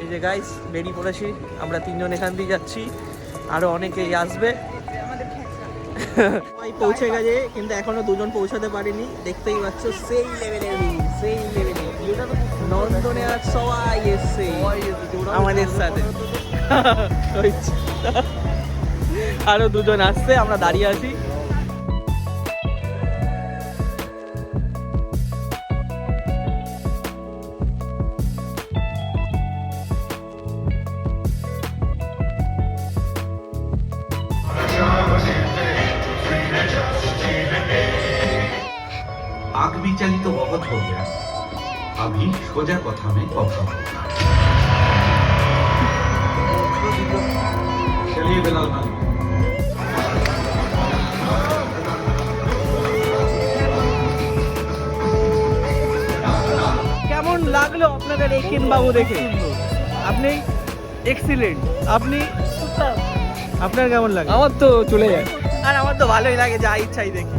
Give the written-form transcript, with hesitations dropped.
এই যে গাইস বেরিয়ে পড়েছি আমরা তিনজন এখান দিয়ে যাচ্ছি, আরো অনেকেই আসবে। সবাই পৌঁছে গেছে কিন্তু এখনো দুজন পৌঁছাতে পারিনি, দেখতেই পাচ্ছ সেই লেভেলের ভিড়, সেই লেভেলের। নন্দনে আজ সবাই এসছে আমাদের সাথে। আরো দুজন আসছে, আমরা দাঁড়িয়ে আছি। आग भी चली तो बहुत हो गया, अभी सोजा कथा में कथा होगा। चलिए बिलाल भाई। কেমন লাগলো আপনাদের একেন বাবু দেখে? আপনি এক্সিলেন্ট, আপনি আপনার কেমন লাগে? আমার তো চলে যায়। আর আমার তো ভালোই লাগে, যা ইচ্ছাই দেখি।